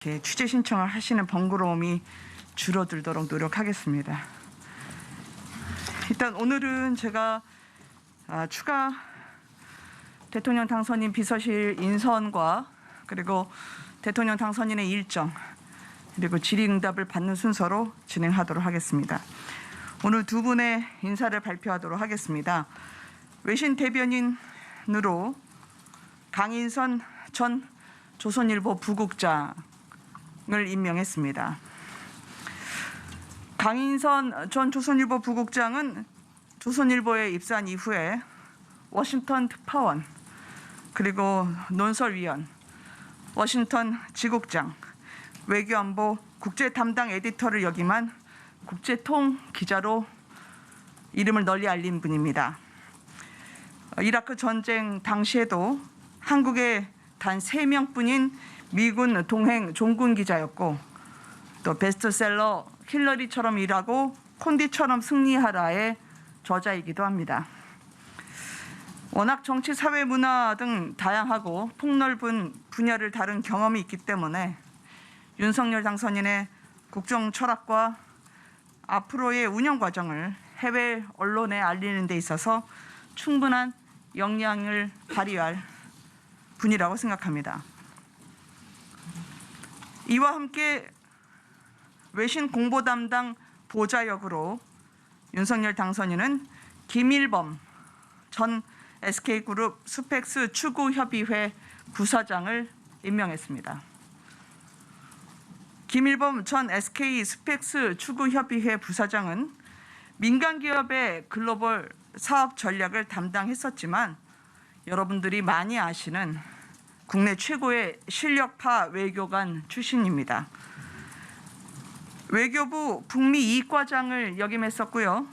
이렇게 취재 신청을 하시는 번거로움이 줄어들도록 노력하겠습니다. 일단 오늘은 제가 추가 대통령 당선인 비서실 인선과 그리고 대통령 당선인의 일정 그리고 질의응답을 받는 순서로 진행하도록 하겠습니다. 오늘 두 분의 인사를 발표하도록 하겠습니다. 외신 대변인으로 강인선 전 조선일보 부국장을 임명했습니다. 강인선 전 조선일보 부국장은 조선일보에 입사한 이후에 워싱턴 특파원 그리고 논설위원, 워싱턴 지국장, 외교안보 국제 담당 에디터를 역임한 국제통 기자로 이름을 널리 알린 분입니다. 이라크 전쟁 당시에도 한국에 단 3명뿐인 미군 동행 종군 기자였고 또 베스트셀러 힐러리처럼 일하고 콘디처럼 승리하라의 저자이기도 합니다. 워낙 정치, 사회, 문화 등 다양하고 폭넓은 분야를 다룬 경험이 있기 때문에 윤석열 당선인의 국정 철학과 앞으로의 운영 과정을 해외 언론에 알리는 데 있어서 충분한 역량을 발휘할 분이라고 생각합니다. 이와 함께 외신 공보 담당 보좌역으로 윤석열 당선인은 김일범 전 SK그룹 스펙스 추구협의회 부사장을 임명했습니다. 김일범 전 SK 스펙스 추구협의회 부사장은 민간기업의 글로벌 사업 전략을 담당했었지만 여러분들이 많이 아시는 국내 최고의 실력파 외교관 출신입니다. 외교부 북미 이과장을 역임했었고요.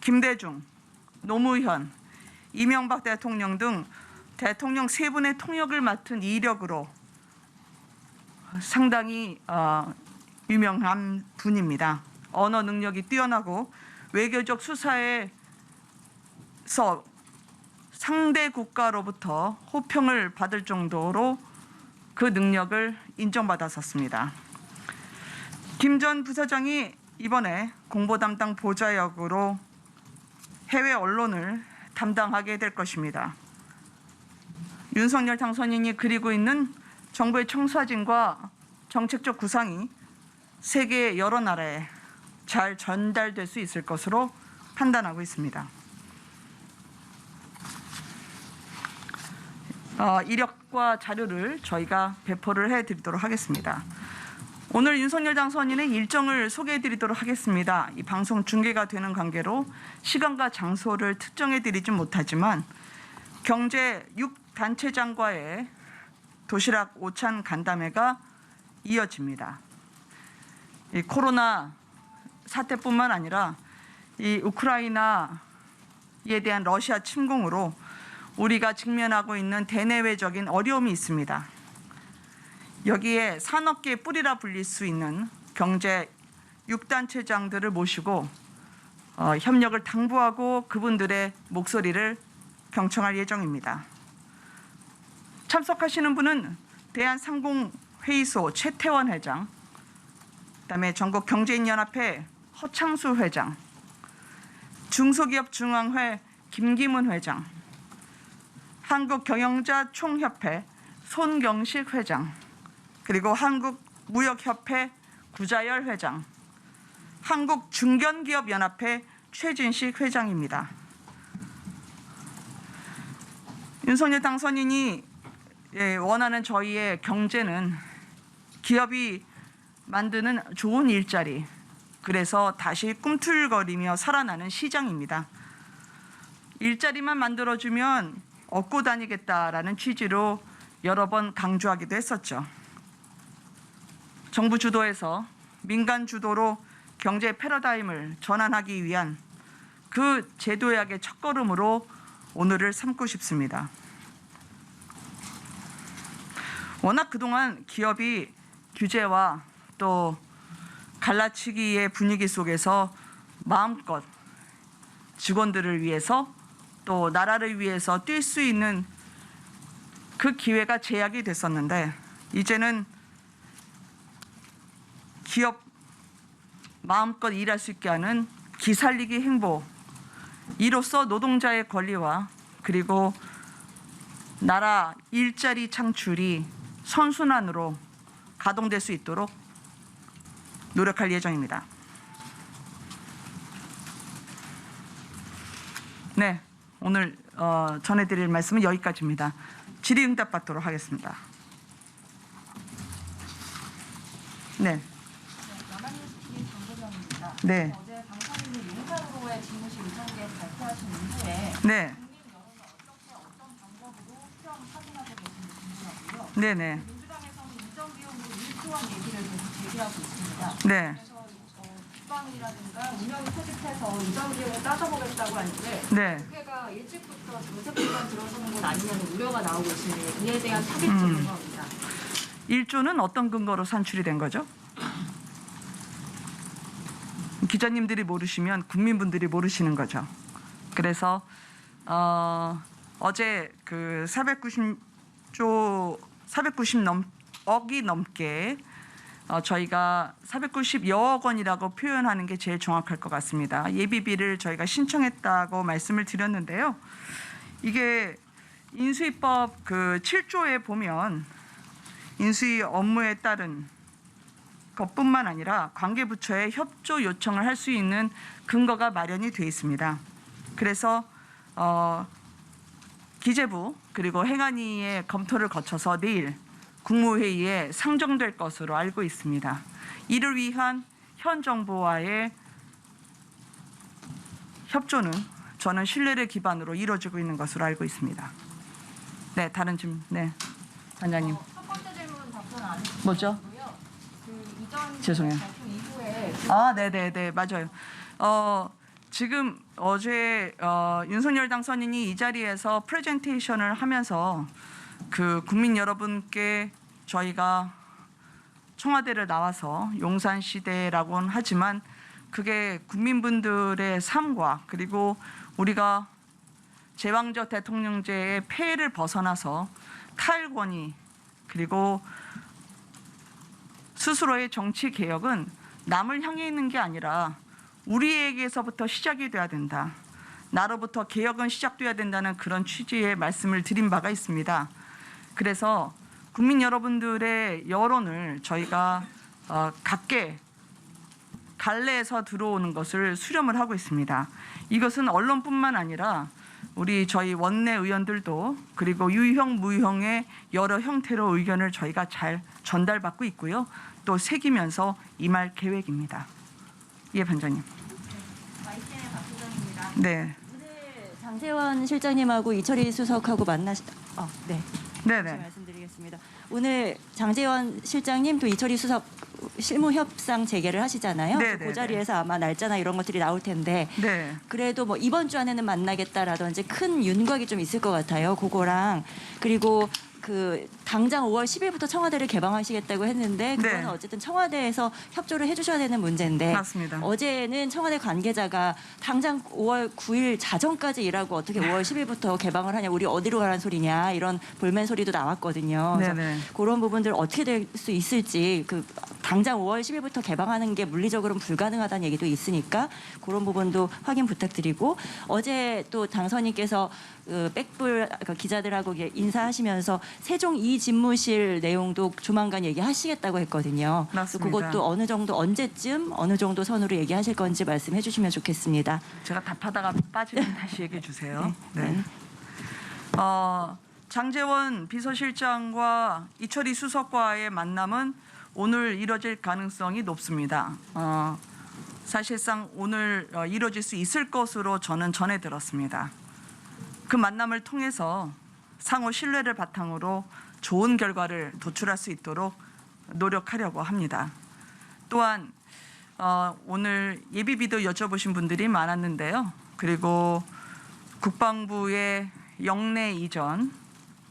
김대중, 노무현, 이명박 대통령 등 대통령 3분의 통역을 맡은 이력으로 상당히 유명한 분입니다. 언어 능력이 뛰어나고 외교적 수사에서 상대 국가로부터 호평을 받을 정도로 그 능력을 인정받았었습니다. 김 전 부사장이 이번에 공보 담당 보좌역으로 해외 언론을 담당하게 될 것입니다. 윤석열 당선인이 그리고 있는 정부의 청사진과 정책적 구상이 세계 여러 나라에 잘 전달될 수 있을 것으로 판단하고 있습니다. 이력과 자료를 저희가 배포를 해드리도록 하겠습니다. 오늘 윤석열 당선인의 일정을 소개해드리도록 하겠습니다. 이 방송 중계가 되는 관계로 시간과 장소를 특정해드리진 못하지만 경제 6단체장과의 도시락 오찬 간담회가 이어집니다. 이 코로나 사태뿐만 아니라 이 우크라이나에 대한 러시아 침공으로 우리가 직면하고 있는 대내외적인 어려움이 있습니다. 여기에 산업계의 뿌리라 불릴 수 있는 경제 6단체장들을 모시고 협력을 당부하고 그분들의 목소리를 경청할 예정입니다. 참석하시는 분은 대한상공회의소 최태원 회장, 그다음에 전국경제인연합회 허창수 회장, 중소기업중앙회 김기문 회장, 한국경영자총협회 손경식 회장, 그리고 한국무역협회 구자열 회장, 한국중견기업연합회 최진식 회장입니다. 윤석열 당선인이 원하는 저희의 경제는 기업이 만드는 좋은 일자리, 그래서 다시 꿈틀거리며 살아나는 시장입니다. 일자리만 만들어주면 얻고 다니겠다라는 취지로 여러 번 강조하기도 했었죠. 정부 주도에서 민간 주도로 경제 패러다임을 전환하기 위한 그 제도약의 첫걸음으로 오늘을 삼고 싶습니다. 워낙 그동안 기업이 규제와 또 갈라치기의 분위기 속에서 마음껏 직원들을 위해서 또 나라를 위해서 뛸 수 있는 그 기회가 제약이 됐었는데 이제는 기업 마음껏 일할 수 있게 하는 기살리기 행보, 이로써 노동자의 권리와 그리고 나라 일자리 창출이 선순환으로 가동될 수 있도록 노력할 예정입니다. 네, 오늘 전해드릴 말씀은 여기까지입니다. 질의응답 받도록 하겠습니다. 네. 네. 어제 당선인이 용산으로의 집무실 이전에 발표하신 이후에 네. 국민 여론을 어떤 방법으로 수렴 확인하고 계신지 궁금하고요. 네네. 민주당에서는 이전 비용으로 1조원 얘기를 계속 제기하고 있습니다. 네. 그래서 국방이라든가 운영이 소집해서 이전 비용을 따져보겠다고 하는데 네. 국회가 일찍부터 정책기관 들어서는 것 아니냐는 우려가 나오고 있으니 이에 대한 타깃이 궁금합니다. 1조는 어떤 근거로 산출이 된 거죠? 기자님들이 모르시면 국민분들이 모르시는 거죠. 그래서 어제 그 490억이 넘게 저희가 490여억 원이라고 표현하는 게 제일 정확할 것 같습니다. 예비비를 저희가 신청했다고 말씀을 드렸는데요. 이게 인수위법 그 7조에 보면 인수위 업무에 따른 것뿐만 아니라 관계부처에 협조 요청을 할 수 있는 근거가 마련이 되어 있습니다. 그래서 기재부 그리고 행안위의 검토를 거쳐서 내일 국무회의에 상정될 것으로 알고 있습니다. 이를 위한 현 정부와의 협조는 저는 신뢰를 기반으로 이루어지고 있는 것으로 알고 있습니다. 네, 다른 질문. 네, 단장님. 첫 번째 질문 답변 안 해주셨고요. 뭐죠? 그 이전 죄송해요. 발표 이후에 네네네, 맞아요. 지금 어제 윤석열 당선인이 이 자리에서 프레젠테이션을 하면서 그 국민 여러분께 저희가 청와대를 나와서 용산시대라고는 하지만 그게 국민분들의 삶과 그리고 우리가 제왕적 대통령제의 폐해를 벗어나서 탈권위 그리고 스스로의 정치 개혁은 남을 향해 있는 게 아니라 우리에게서부터 시작이 돼야 된다. 나로부터 개혁은 시작돼야 된다는 그런 취지의 말씀을 드린 바가 있습니다. 그래서 국민 여러분들의 여론을 저희가 각계 갈래에서 들어오는 것을 수렴을 하고 있습니다. 이것은 언론뿐만 아니라 저희 원내 의원들도 그리고 유형 무형의 여러 형태로 의견을 저희가 잘 전달받고 있고요. 또 새기면서 임할 계획입니다. 예, 반장님. YTN의 박 소장입니다. 네. 오늘 장제원 실장님하고 이철희 수석하고 네. 네네. 말씀드리겠습니다. 오늘 장제원 실장님 또 이철희 수석 실무 협상 재개를 하시잖아요. 네네네. 그 자리에서 아마 날짜나 이런 것들이 나올 텐데 네. 그래도 뭐 이번 주 안에는 만나겠다라든지 큰 윤곽이 좀 있을 것 같아요. 그거랑 그리고 그 당장 5월 10일부터 청와대를 개방하시겠다고 했는데 그거는 네. 어쨌든 청와대에서 협조를 해주셔야 되는 문제인데 맞습니다. 어제는 청와대 관계자가 당장 5월 9일 자정까지 일하고 어떻게 5월 10일부터 개방을 하냐 우리 어디로 가라는 소리냐 이런 볼멘 소리도 나왔거든요. 그래서 네네. 그런 부분들 어떻게 될 수 있을지 그 당장 5월 10일부터 개방하는 게 물리적으로는 불가능하다는 얘기도 있으니까 그런 부분도 확인 부탁드리고 어제 또 당선인께서 백불 기자들하고 인사하시면서 세종 2 집무실 내용도 조만간 얘기하시겠다고 했거든요. 맞습니다. 그것도 어느 정도 언제쯤 어느 정도 선으로 얘기하실 건지 말씀해 주시면 좋겠습니다. 제가 답하다가 빠지면 다시 얘기해 주세요. 네. 장제원 비서실장과 이철희 수석과의 만남은 오늘 이뤄질 가능성이 높습니다. 사실상 오늘 이뤄질 수 있을 것으로 저는 전해 들었습니다. 그 만남을 통해서 상호 신뢰를 바탕으로 좋은 결과를 도출할 수 있도록 노력하려고 합니다. 또한 오늘 예비비도 여쭤보신 분들이 많았는데요. 그리고 국방부의 영내 이전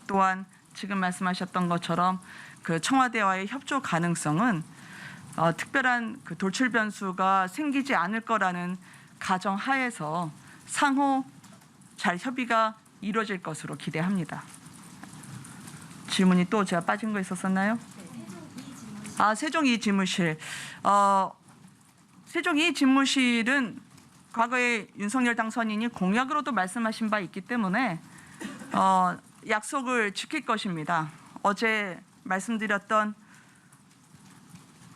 또한 지금 말씀하셨던 것처럼 그 청와대와의 협조 가능성은 특별한 그 돌출 변수가 생기지 않을 거라는 가정 하에서 상호 잘 협의가 이루어질 것으로 기대합니다. 질문이 또 제가 빠진 거 있었었나요? 세종 2 집무실 세종 이 집무실. 세종 이 집무실은 과거에 윤석열 당선인이 공약으로도 말씀하신 바 있기 때문에 약속을 지킬 것입니다. 어제 말씀드렸던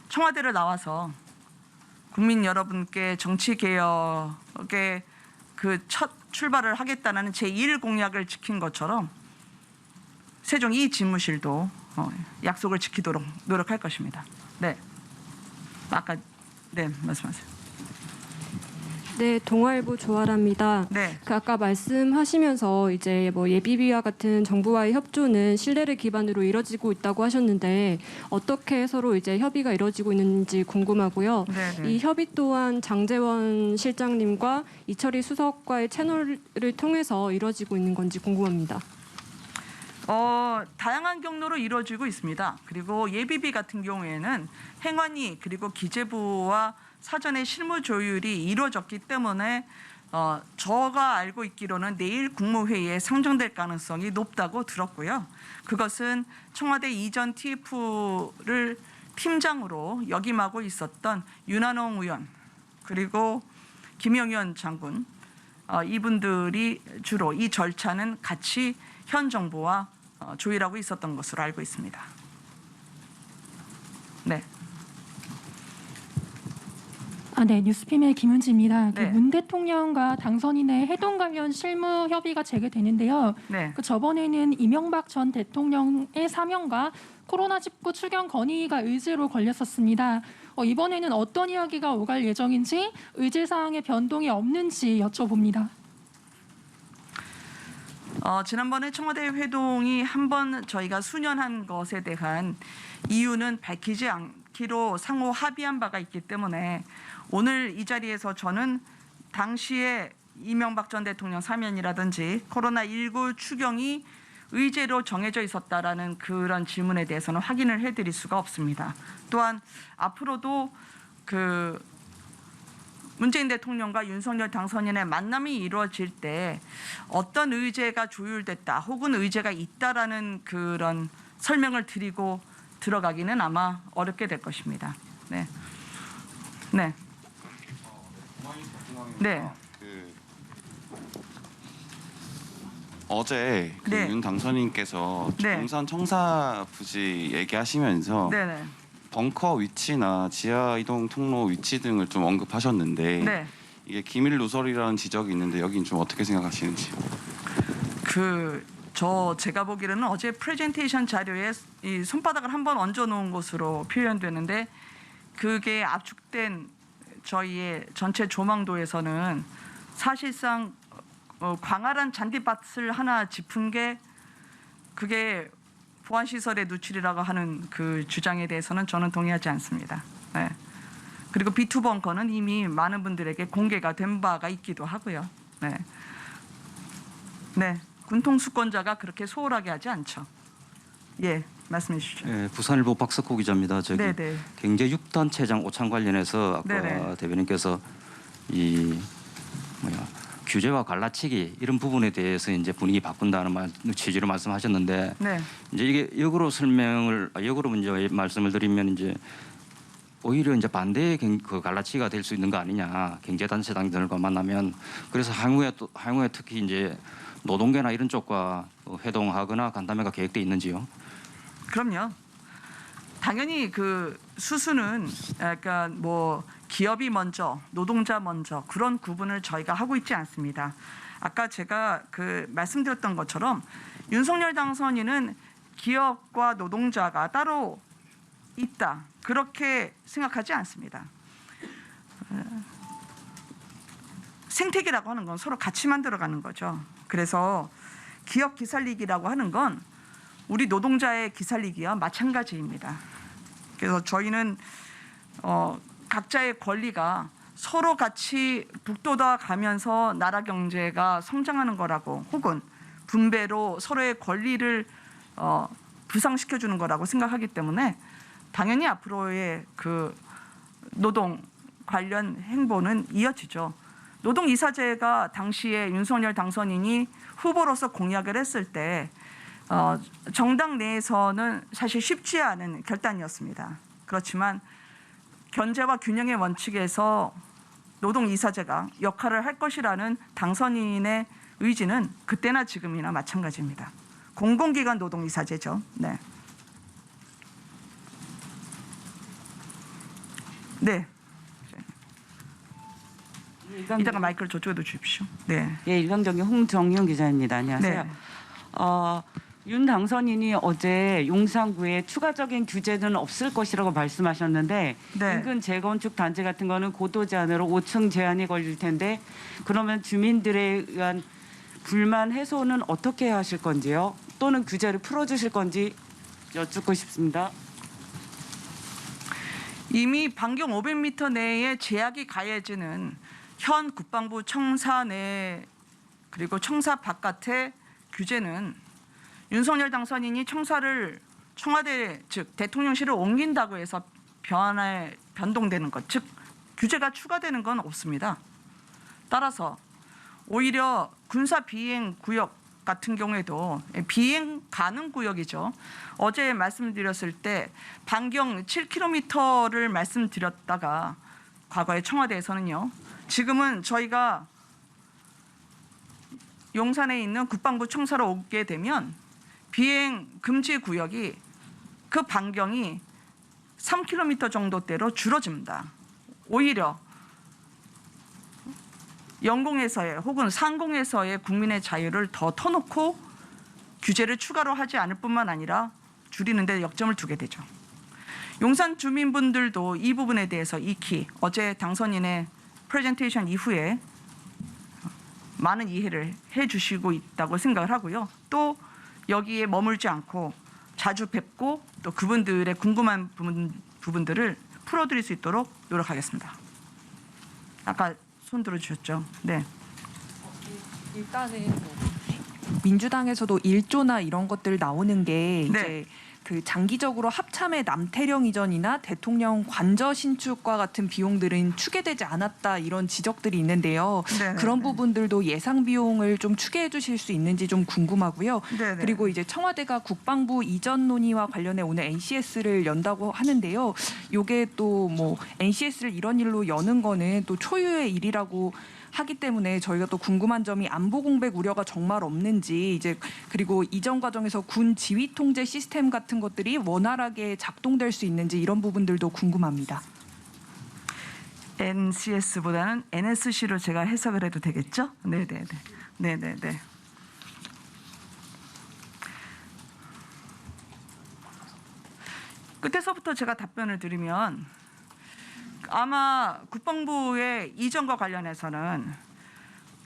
청와대를 나와서 국민 여러분께 정치 개혁의 그 첫 출발을 하겠다는 제1 공약을 지킨 것처럼 세종 이 집무실도 약속을 지키도록 노력할 것입니다. 네, 아까 네 말씀하세요. 네, 동아일보 조아라입니다. 네, 그 아까 말씀하시면서 이제 뭐 예비비와 같은 정부와의 협조는 신뢰를 기반으로 이뤄지고 있다고 하셨는데 어떻게 서로 이제 협의가 이루어지고 있는지 궁금하고요. 네. 이 협의 또한 장제원 실장님과 이철희 수석과의 채널을 통해서 이루어지고 있는 건지 궁금합니다. 다양한 경로로 이루어지고 있습니다. 그리고 예비비 같은 경우에는 행안위 그리고 기재부와 사전에 실무 조율이 이루어졌기 때문에 저가 알고 있기로는 내일 국무회의에 상정될 가능성이 높다고 들었고요. 그것은 청와대 이전 TF를 팀장으로 역임하고 있었던 윤한홍 의원 그리고 김영현 장군 이분들이 주로 이 절차는 같이 현 정부와 조율하고 있었던 것으로 알고 있습니다. 네. 네, 뉴스핌의 김은지입니다. 네. 문 대통령과 당선인의 해동 관련 실무 협의가 재개되는데요. 네. 저번에는 이명박 전 대통령의 사면과 코로나19 추경 건의가 의제로 걸렸었습니다. 이번에는 어떤 이야기가 오갈 예정인지 의제 사항의 변동이 없는지 여쭤봅니다. 지난번에 청와대 회동이 한 번 저희가 수년한 것에 대한 이유는 밝히지 않기로 상호 합의한 바가 있기 때문에 오늘 이 자리에서 저는 당시에 이명박 전 대통령 사면이라든지 코로나19 추경이 의제로 정해져 있었다라는 그런 질문에 대해서는 확인을 해드릴 수가 없습니다. 또한 앞으로도 문재인 대통령과 윤석열 당선인의 만남이 이루어질 때 어떤 의제가 조율됐다 혹은 의제가 있다라는 그런 설명을 드리고 들어가기는 아마 어렵게 될 것입니다. 네. 네. 네. 어제 네. 윤 당선인께서 네. 용산 청사 부지 얘기하시면서 네네. 벙커 위치나 지하 이동 통로 위치 등을 좀 언급하셨는데 네. 이게 기밀 누설이라는 지적이 있는데 여긴 좀 어떻게 생각하시는지. 제가 보기로는 어제 프레젠테이션 자료에 이 손바닥을 한번 얹어 놓은 것으로 표현되는데 그게 압축된 저희의 전체 조망도에서는 사실상 광활한 잔디밭을 하나 짚은 게 그게 보안시설의 누출이라고 하는 그 주장에 대해서는 저는 동의하지 않습니다. 네. 그리고 B2 벙커는 이미 많은 분들에게 공개가 된 바가 있기도 하고요. 네. 네. 군통수권자가 그렇게 소홀하게 하지 않죠. 예, 말씀해 주시죠. 네, 부산일보 박석호 기자입니다. 네네. 경제 6단체장 오찬 관련해서 아까 네네. 대변인께서 규제와 갈라치기 이런 부분에 대해서 이제 분위기 바꾼다는 취지로 말씀하셨는데 네. 이제 이게 역으로 이제 말씀을 드리면 이제 오히려 이제 반대의 그 갈라치기가 될 수 있는 거 아니냐 경제단체장들과 만나면 그래서 향후에 특히 이제 노동계나 이런 쪽과 회동하거나 간담회가 계획돼 있는지요? 그럼요. 당연히 그 수수는 약간 뭐 기업이 먼저, 노동자 먼저 그런 구분을 저희가 하고 있지 않습니다. 아까 제가 말씀드렸던 것처럼 윤석열 당선인은 기업과 노동자가 따로 있다 그렇게 생각하지 않습니다. 생태계라고 하는 건 서로 같이 만들어가는 거죠. 그래서 기업 기살리기라고 하는 건 우리 노동자의 기살리기와 마찬가지입니다. 그래서 저희는 각자의 권리가 서로 같이 북돋아 가면서 나라 경제가 성장하는 거라고 혹은 분배로 서로의 권리를 부상시켜주는 거라고 생각하기 때문에 당연히 앞으로의 그 노동 관련 행보는 이어지죠. 노동이사제가 당시에 윤석열 당선인이 후보로서 공약을 했을 때 정당 내에서는 사실 쉽지 않은 결단이었습니다. 그렇지만 견제와 균형의 원칙에서 노동이사제가 역할을 할 것이라는 당선인의 의지는 그때나 지금이나 마찬가지입니다. 공공기관 노동이사제죠. 네. 네. 이따가 마이크를 저쪽에도 주십시오. 네. 예, 일간경의 홍정윤 기자입니다. 안녕하세요. 네. 윤 당선인이 어제 용산구에 추가적인 규제는 없을 것이라고 말씀하셨는데 네. 인근 재건축 단지 같은 거는 고도 제한으로 5층 제한이 걸릴 텐데 그러면 주민들에 의한 불만 해소는 어떻게 하실 건지요? 또는 규제를 풀어주실 건지 여쭙고 싶습니다. 이미 반경 500m 내에 제약이 가해지는 현 국방부 청사 내 그리고 청사 바깥의 규제는 윤석열 당선인이 청사를 청와대 즉 대통령실을 옮긴다고 해서 변동되는 것, 즉 규제가 추가되는 건 없습니다. 따라서 오히려 군사 비행 구역 같은 경우에도 비행 가능 구역이죠. 어제 말씀드렸을 때 반경 7km를 말씀드렸다가 과거에 청와대에서는요. 지금은 저희가 용산에 있는 국방부 청사로 오게 되면 비행 금지 구역이 그 반경이 3km 정도대로 줄어집니다. 오히려 영공에서의 혹은 상공에서의 국민의 자유를 더 터놓고 규제를 추가로 하지 않을 뿐만 아니라 줄이는 데 역점을 두게 되죠. 용산 주민분들도 이 부분에 대해서 익히 어제 당선인의 프레젠테이션 이후에 많은 이해를 해주시고 있다고 생각을 하고요. 또 여기에 머물지 않고 자주 뵙고 또 그분들의 궁금한 부분들을 풀어드릴 수 있도록 노력하겠습니다. 아까 손 들어주셨죠? 네. 일단은 민주당에서도 1조나 이런 것들 나오는 게 이제 네. 그 장기적으로 합참의 남태령 이전이나 대통령 관저 신축과 같은 비용들은 추계되지 않았다 이런 지적들이 있는데요. 네네. 그런 부분들도 예상 비용을 좀 추계해 주실 수 있는지 좀 궁금하고요. 네네. 그리고 이제 청와대가 국방부 이전 논의와 관련해 오늘 NCS를 연다고 하는데요. 요게 또 뭐 NCS를 이런 일로 여는 거는 또 초유의 일이라고 하기 때문에 저희가 또 궁금한 점이 안보 공백 우려가 정말 없는지 이제 그리고 이전 과정에서 군 지휘 통제 시스템 같은 것들이 원활하게 작동될 수 있는지 이런 부분들도 궁금합니다. NCS보다는 NSC로 제가 해석을 해도 되겠죠? 네네네. 네네네. 끝에서부터 제가 답변을 드리면 아마 국방부의 이전과 관련해서는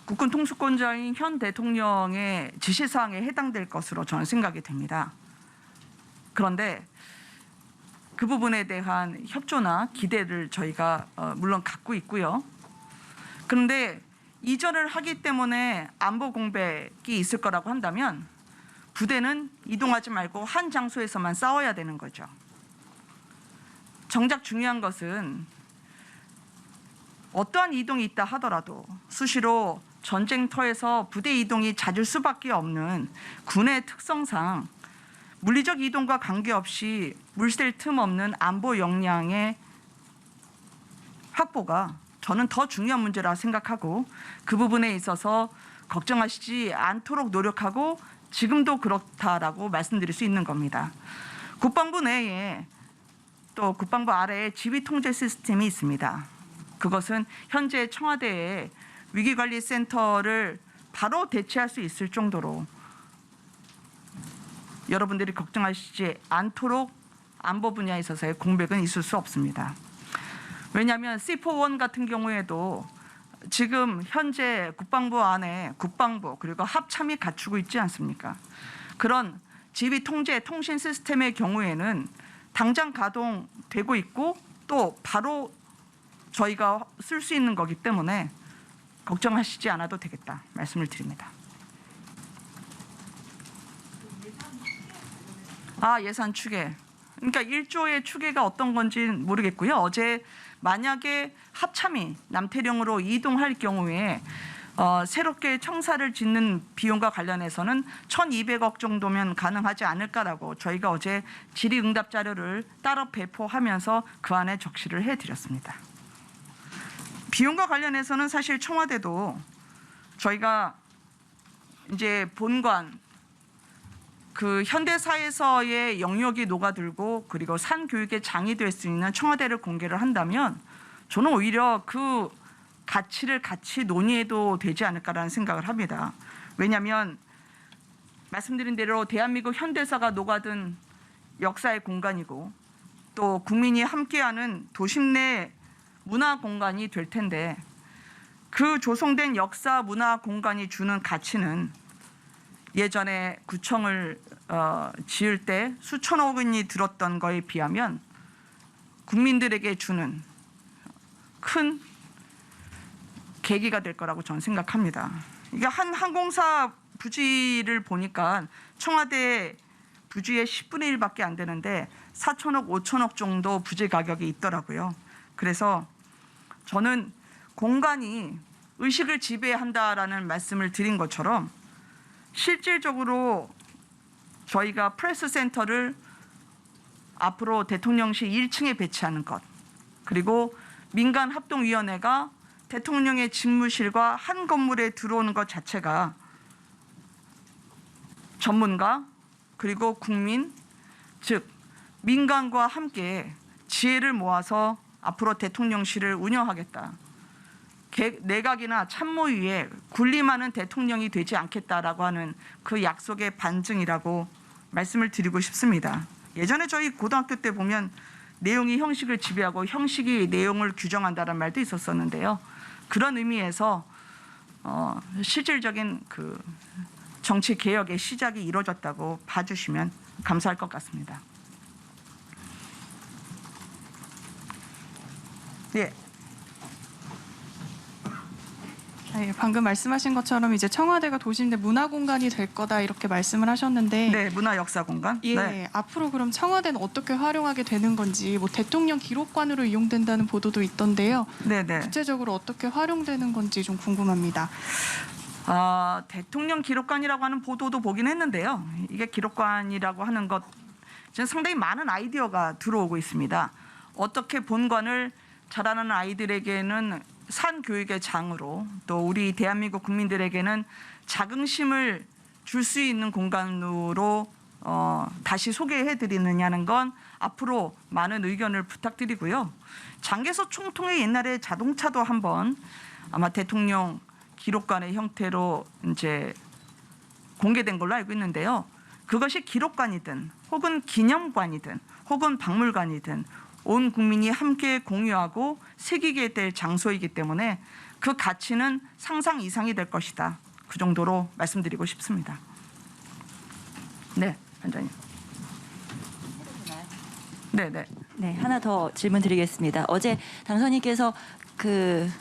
국군 통수권자인 현 대통령의 지시사항에 해당될 것으로 저는 생각이 됩니다. 그런데 그 부분에 대한 협조나 기대를 저희가 물론 갖고 있고요. 그런데 이전을 하기 때문에 안보 공백이 있을 거라고 한다면 부대는 이동하지 말고 한 장소에서만 싸워야 되는 거죠. 정작 중요한 것은 어떠한 이동이 있다 하더라도 수시로 전쟁터에서 부대 이동이 잦을 수밖에 없는 군의 특성상 물리적 이동과 관계없이 물샐 틈 없는 안보 역량의 확보가 저는 더 중요한 문제라 생각하고 그 부분에 있어서 걱정하시지 않도록 노력하고 지금도 그렇다라고 말씀드릴 수 있는 겁니다. 국방부 내에 또 국방부 아래에 지휘 통제 시스템이 있습니다. 그것은 현재 청와대의 위기관리센터를 바로 대체할 수 있을 정도로 여러분들이 걱정하시지 않도록 안보 분야에 있어서의 공백은 있을 수 없습니다. 왜냐하면 C4-1 같은 경우에도 지금 현재 국방부 안에 국방부 그리고 합참이 갖추고 있지 않습니까? 그런 지휘 통제 통신 시스템의 경우에는 당장 가동되고 있고 또 바로 저희가 쓸 수 있는 거기 때문에 걱정하시지 않아도 되겠다 말씀을 드립니다. 예산 추계. 그러니까 1조의 추계가 어떤 건지는 모르겠고요. 어제 만약에 합참이 남태령으로 이동할 경우에 새롭게 청사를 짓는 비용과 관련해서는 1,200억 정도면 가능하지 않을까라고 저희가 어제 질의응답 자료를 따로 배포하면서 그 안에 적시를 해드렸습니다. 비용과 관련해서는 사실 청와대도 저희가 이제 본관 그 현대사에서의 영역이 녹아들고 그리고 산교육의 장이 될 수 있는 청와대를 공개를 한다면 저는 오히려 그 가치를 같이 논의해도 되지 않을까라는 생각을 합니다. 왜냐하면 말씀드린 대로 대한민국 현대사가 녹아든 역사의 공간이고 또 국민이 함께하는 도심 내 문화 공간이 될 텐데 그 조성된 역사 문화 공간이 주는 가치는 예전에 구청을 지을 때 수천억 원이 들었던 거에 비하면 국민들에게 주는 큰 계기가 될 거라고 저는 생각합니다. 이게 한 항공사 부지를 보니까 청와대 부지의 10분의 1밖에 안 되는데 4천억, 5천억 정도 부지 가격이 있더라고요. 그래서 저는 공간이 의식을 지배한다라는 말씀을 드린 것처럼 실질적으로 저희가 프레스센터를 앞으로 대통령실 1층에 배치하는 것 그리고 민간합동위원회가 대통령의 집무실과 한 건물에 들어오는 것 자체가 전문가 그리고 국민 즉 민간과 함께 지혜를 모아서 앞으로 대통령실을 운영하겠다. 내각이나 참모위에 군림하는 대통령이 되지 않겠다라고 하는 그 약속의 반증이라고 말씀을 드리고 싶습니다. 예전에 저희 고등학교 때 보면 내용이 형식을 지배하고 형식이 내용을 규정한다는 말도 있었었는데요. 그런 의미에서 실질적인 그 정치 개혁의 시작이 이루어졌다고 봐주시면 감사할 것 같습니다. 네. 네, 방금 말씀하신 것처럼 이제 청와대가 도심 내 문화 공간이 될 거다 이렇게 말씀을 하셨는데 네, 문화 역사 공간. 예, 네. 앞으로 그럼 청와대는 어떻게 활용하게 되는 건지 뭐 대통령 기록관으로 이용된다는 보도도 있던데요. 네, 네. 구체적으로 어떻게 활용되는 건지 좀 궁금합니다. 대통령 기록관이라고 하는 보도도 보긴 했는데요. 이게 기록관이라고 하는 것 지금 상당히 많은 아이디어가 들어오고 있습니다. 어떻게 본관을 자라는 아이들에게는 산교육의 장으로 또 우리 대한민국 국민들에게는 자긍심을 줄 수 있는 공간으로 다시 소개해드리느냐는 건 앞으로 많은 의견을 부탁드리고요. 장개서 총통의 옛날에 자동차도 한번 아마 대통령 기록관의 형태로 이제 공개된 걸로 알고 있는데요. 그것이 기록관이든 혹은 기념관이든 혹은 박물관이든 온 국민이 함께 공유하고 새기게 될 장소이기 때문에 그 가치는 상상 이상이 될 것이다. 그 정도로 말씀드리고 싶습니다. 네, 원장님. 네, 네. 네, 하나 더 질문 드리겠습니다. 어제 당선인께서 그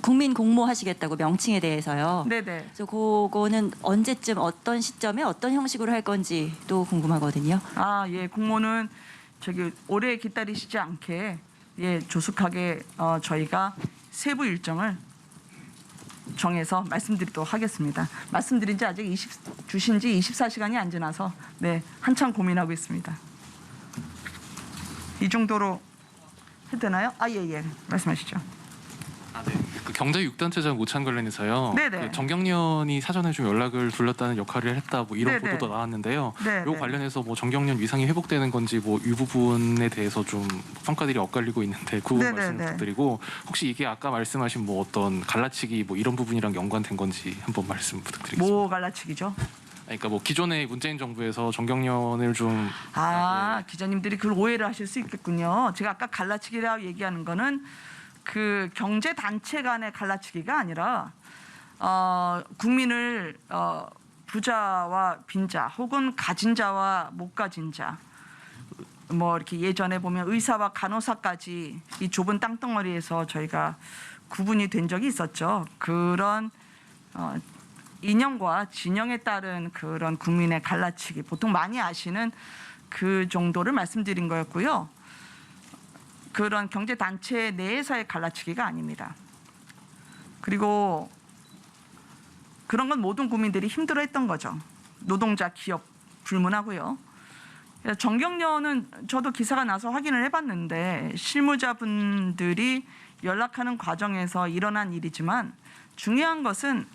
국민 공모 하시겠다고 명칭에 대해서요. 네, 네. 그래서 그거는 언제쯤 어떤 시점에 어떤 형식으로 할 건지도 궁금하거든요. 예, 공모는 오래 기다리시지 않게 조숙하게 저희가 세부 일정을 정해서 말씀드리도록 하겠습니다. 말씀드린 지 아직 주신 지 24시간이 안 지나서 한참 고민하고 있습니다. 이 정도로 해도 되나요? 예. 말씀하시죠. 네. 그 경제 6단체장 모찬 관련해서요. 네네. 그 정경련이 사전에 좀 연락을 둘렀다는 역할을 했다 뭐 이런 네네. 보도도 나왔는데요. 네네. 요 관련해서 뭐 정경련 위상이 회복되는 건지 뭐 이 부분에 대해서 좀 평가들이 엇갈리고 있는데 그 부분 네네네. 말씀 부탁드리고 혹시 이게 아까 말씀하신 뭐 어떤 갈라치기 뭐 이런 부분이랑 연관된 건지 한번 말씀 부탁드리겠습니다. 뭐 갈라치기죠? 그러니까 뭐 기존의 문재인 정부에서 정경련을 좀 기자님들이 그걸 오해를 하실 수 있겠군요. 제가 아까 갈라치기라고 얘기하는 거는 그 경제 단체 간의 갈라치기가 아니라 국민을 부자와 빈자 혹은 가진 자와 못 가진 자 뭐 이렇게 예전에 보면 의사와 간호사까지 이 좁은 땅덩어리에서 저희가 구분이 된 적이 있었죠. 그런 이념과 진영에 따른 그런 국민의 갈라치기 보통 많이 아시는 그 정도를 말씀드린 거였고요. 그런 경제단체 내에서의 갈라치기가 아닙니다. 그리고 그런 건 모든 국민들이 힘들어했던 거죠. 노동자, 기업 불문하고요. 정경련은 저도 기사가 나서 확인을 해봤는데 실무자분들이 연락하는 과정에서 일어난 일이지만 중요한 것은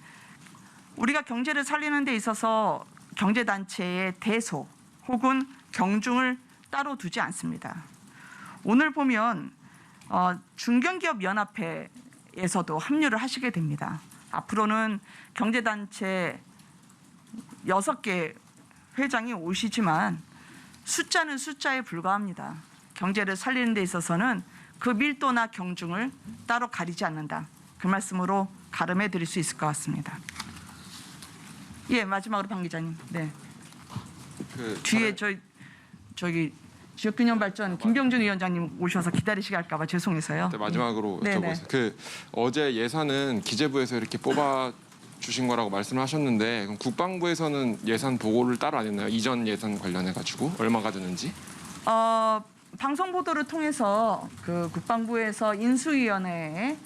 우리가 경제를 살리는 데 있어서 경제단체의 대소 혹은 경중을 따로 두지 않습니다. 오늘 보면 중견기업연합회에서도 합류를 하시게 됩니다. 앞으로는 경제단체 6개 회장이 오시지만 숫자는 숫자에 불과합니다. 경제를 살리는 데 있어서는 그 밀도나 경중을 따로 가리지 않는다. 그 말씀으로 가름해 드릴 수 있을 것 같습니다. 예, 마지막으로 방 기자님. 네. 뒤에 저기 지역균형발전 김병준 위원장님 오셔서 기다리시게 할까봐 죄송해서요. 네, 마지막으로 네네. 여쭤보세요. 어제 예산은 기재부에서 이렇게 뽑아 주신 거라고 말씀을 하셨는데 그럼 국방부에서는 예산 보고를 따로 안 했나요? 이전 예산 관련해 가지고 얼마가 드는지? 방송 보도를 통해서 그 국방부에서 인수위원회에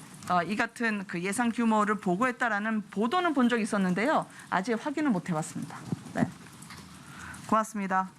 이 같은 그 예산 규모를 보고했다라는 보도는 본 적이 있었는데요. 아직 확인을 못 해봤습니다. 네. 고맙습니다.